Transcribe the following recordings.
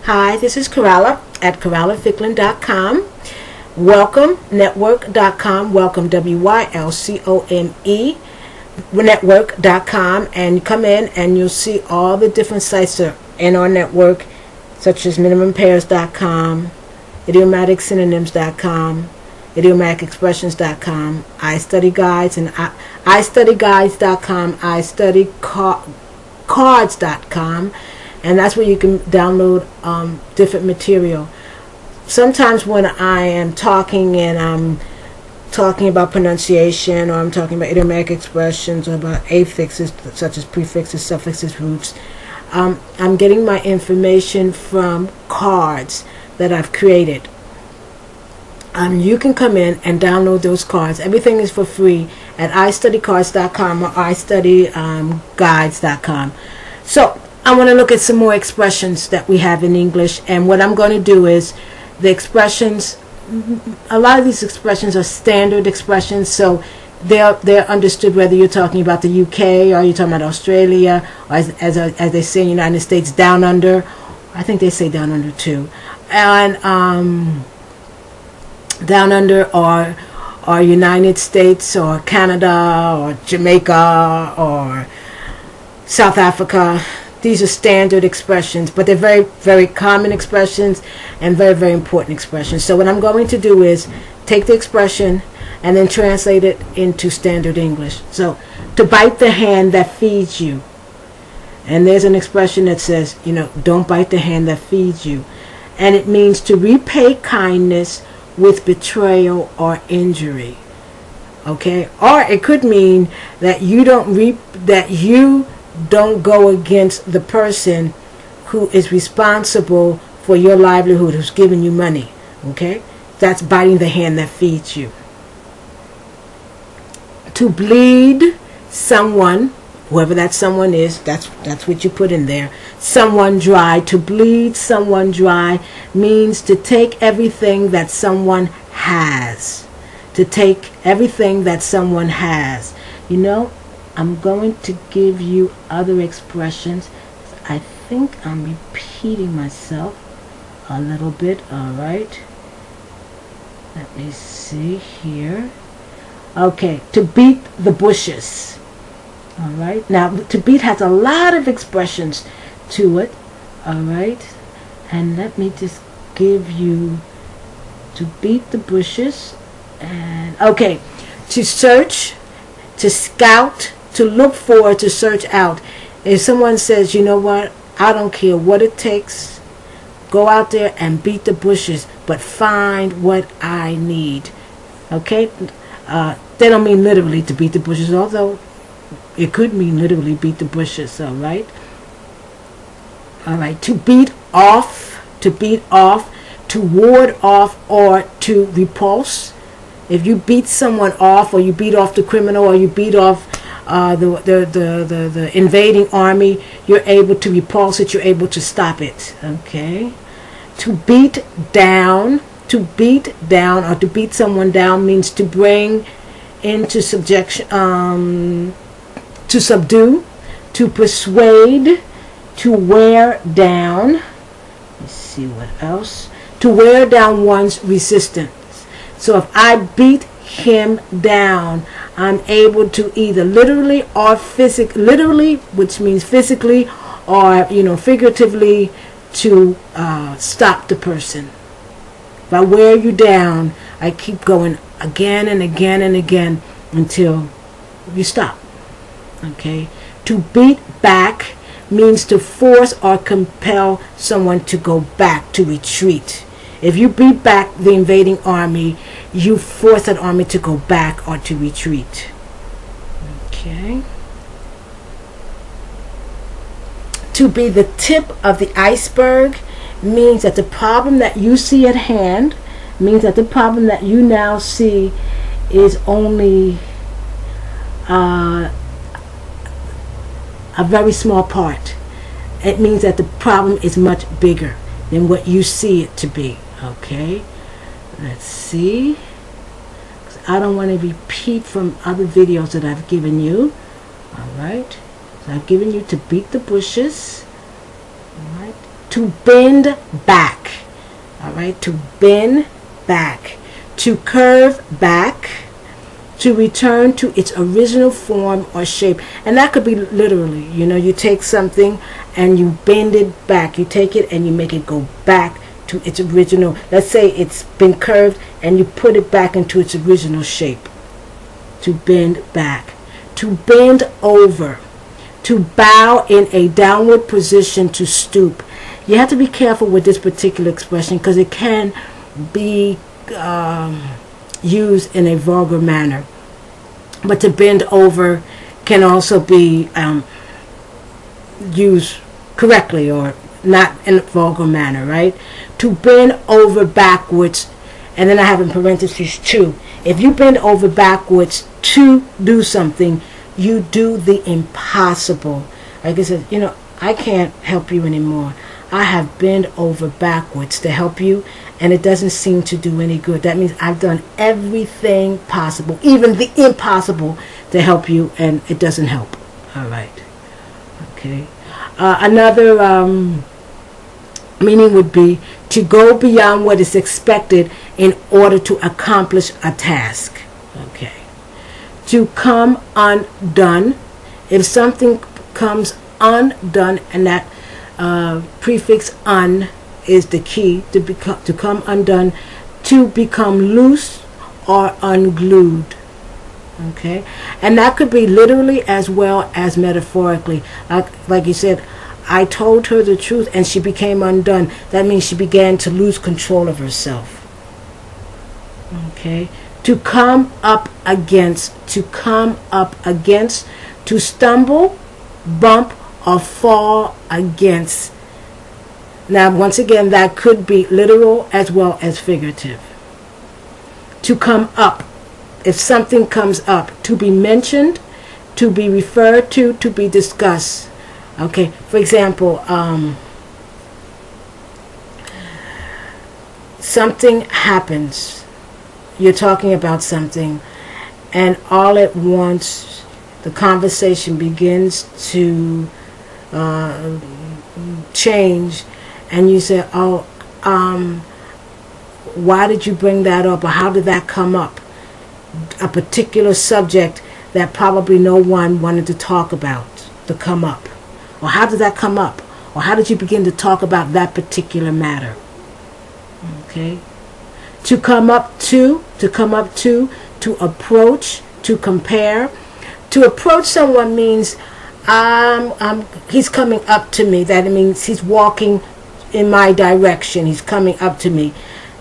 Hi, this is Coralla at CorallaFicklin.com. Welcome Network.com. Welcome WYLCOME Network.com, and come in and you'll see all the different sites that are in our network, such as minimumpairs.com, idiomatic-synonyms.com, idiomatic-expressions.com, iStudyGuides, and iStudyGuides.com, iStudyCards.com, and that's where you can download different material. Sometimes when I am talking and I'm talking about pronunciation, or I'm talking about idiomatic expressions, or about affixes such as prefixes, suffixes, roots, I'm getting my information from cards that I've created. You can come in and download those cards. Everything is for free at iStudyCards.com or iStudyGuides.com. So I want to look at some more expressions that we have in English, and what I'm going to do is the expressions. A lot of these expressions are standard expressions, so they're understood whether you're talking about the UK or you're talking about Australia, or as they say in the United States, down under. I think they say down under too, and down under or United States or Canada or Jamaica or South Africa. These are standard expressions, but they're very, very common expressions and very, very important expressions. So what I'm going to do is take the expression and then translate it into standard English. So, to bite the hand that feeds you. And there's an expression that says, don't bite the hand that feeds you. And it means to repay kindness with betrayal or injury. Okay? Or it could mean that you don't go against the person who is responsible for your livelihood, who's giving you money. Okay? That's biting the hand that feeds you. To bleed someone, whoever that someone is, that's what you put in there. Someone dry. To bleed someone dry means to take everything that someone has. To take everything that someone has. I'm going to give you other expressions. I think I'm repeating myself a little bit. All right. Let me see here. Okay, to beat the bushes. All right. Now, to beat has a lot of expressions to it. All right. And let me just give you to beat the bushes. And okay, to search, to scout, to look for, to search out. If someone says, you know what, I don't care what it takes, go out there and beat the bushes, but find what I need. Okay? They don't mean literally to beat the bushes, although it could mean literally beat the bushes. All right? All right. To beat off, to ward off, or to repulse. If you beat someone off, or you beat off the criminal, or you beat off the invading army, you're able to repulse it, you're able to stop it. Okay? To beat down, or to beat someone down means to bring into subjection, to subdue, to persuade, to wear down. Let's see what else. To wear down one's resistance. So if I beat him down, I'm able to either literally or literally, which means physically, or figuratively, to stop the person. If I wear you down, I keep going again and again and again until you stop. Okay? To beat back means to force or compel someone to go back, to retreat. If you beat back the invading army, you force that army to go back or to retreat. Okay. To be the tip of the iceberg means that the problem that you see at hand, means that the problem that you now see is only a very small part. It means that the problem is much bigger than what you see it to be. Okay, let's see. I don't want to repeat from other videos that I've given you. All right, so I've given you to beat the bushes. All right, To bend back. All right, to bend back. To curve back. To return to its original form or shape. And that could be literally, you know, you take something and you bend it back. You take it and you make it go back to its original. Let's say it's been curved and you put it back into its original shape. To bend back. To bend over. To bow in a downward position, to stoop. You have to be careful with this particular expression because it can be used in a vulgar manner. But to bend over can also be used correctly or not in a vulgar manner, right? To bend over backwards, and then I have in parentheses to. If you bend over backwards to do something, you do the impossible. Like I said, you know, I can't help you anymore. I have bent over backwards to help you, and it doesn't seem to do any good. That means I've done everything possible, even the impossible, to help you, and it doesn't help. All right. Okay. Another meaning would be to go beyond what is expected in order to accomplish a task. Okay. To come undone. If something comes undone, and that prefix un is the key, to come undone, to become loose or unglued. Okay, and that could be literally as well as metaphorically. Like you said, I told her the truth and she became undone. That means she began to lose control of herself. Okay, to come up against, to come up against, to stumble, bump, or fall against. Now, once again, that could be literal as well as figurative. To come up. If something comes up, to be mentioned, to be referred to be discussed. Okay, for example, something happens. You're talking about something, and all at once the conversation begins to change, and you say, oh, why did you bring that up, or how did that come up? A particular subject that probably no one wanted to talk about, to come up. Or how did that come up? Or how did you begin to talk about that particular matter? Okay. To come up to approach, to compare. To approach someone means he's coming up to me. That means he's walking in my direction. He's coming up to me.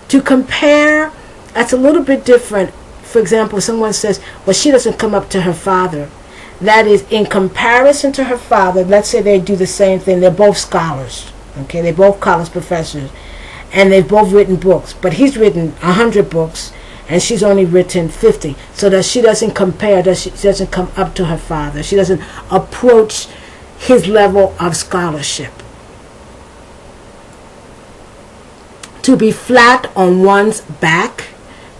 To compare, that's a little bit different. For example, someone says, well, she doesn't come up to her father. That is, in comparison to her father, let's say they do the same thing. They're both scholars. Okay, they're both college professors. And they've both written books. But he's written 100 books, and she's only written 50. So that she doesn't compare, that she doesn't come up to her father. She doesn't approach his level of scholarship. To be flat on one's back.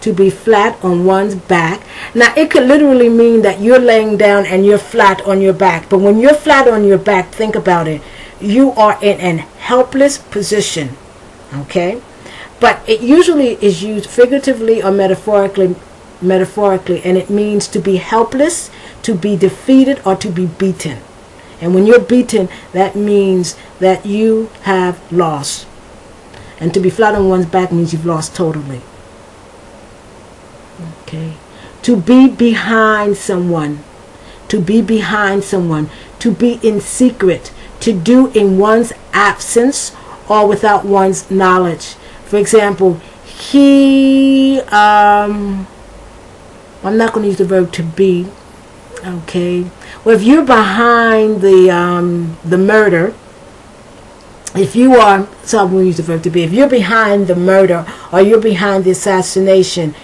To be flat on one's back. Now, it could literally mean that you're laying down and you're flat on your back. But when you're flat on your back, think about it. You are in an helpless position. Okay? But it usually is used figuratively or metaphorically, and it means to be helpless, to be defeated, or to be beaten. And when you're beaten, that means that you have lost. And to be flat on one's back means you've lost totally. Okay. To be behind someone. To be behind someone. To be in secret. To do in one's absence or without one's knowledge. For example, I'm not going to use the verb to be. Okay. Well, if you're behind the murder, if you are, so I'm going to use the verb to be. If you're behind the murder or you're behind the assassination,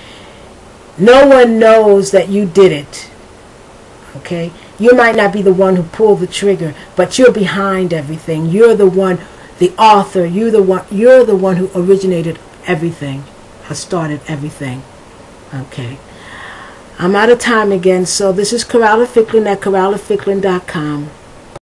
no one knows that you did it. Okay? You might not be the one who pulled the trigger, but you're behind everything. You're the one, the author. You're the one who originated everything, or started everything. Okay. I'm out of time again, so this is Corella Ficklin at CorellaFicklin.com.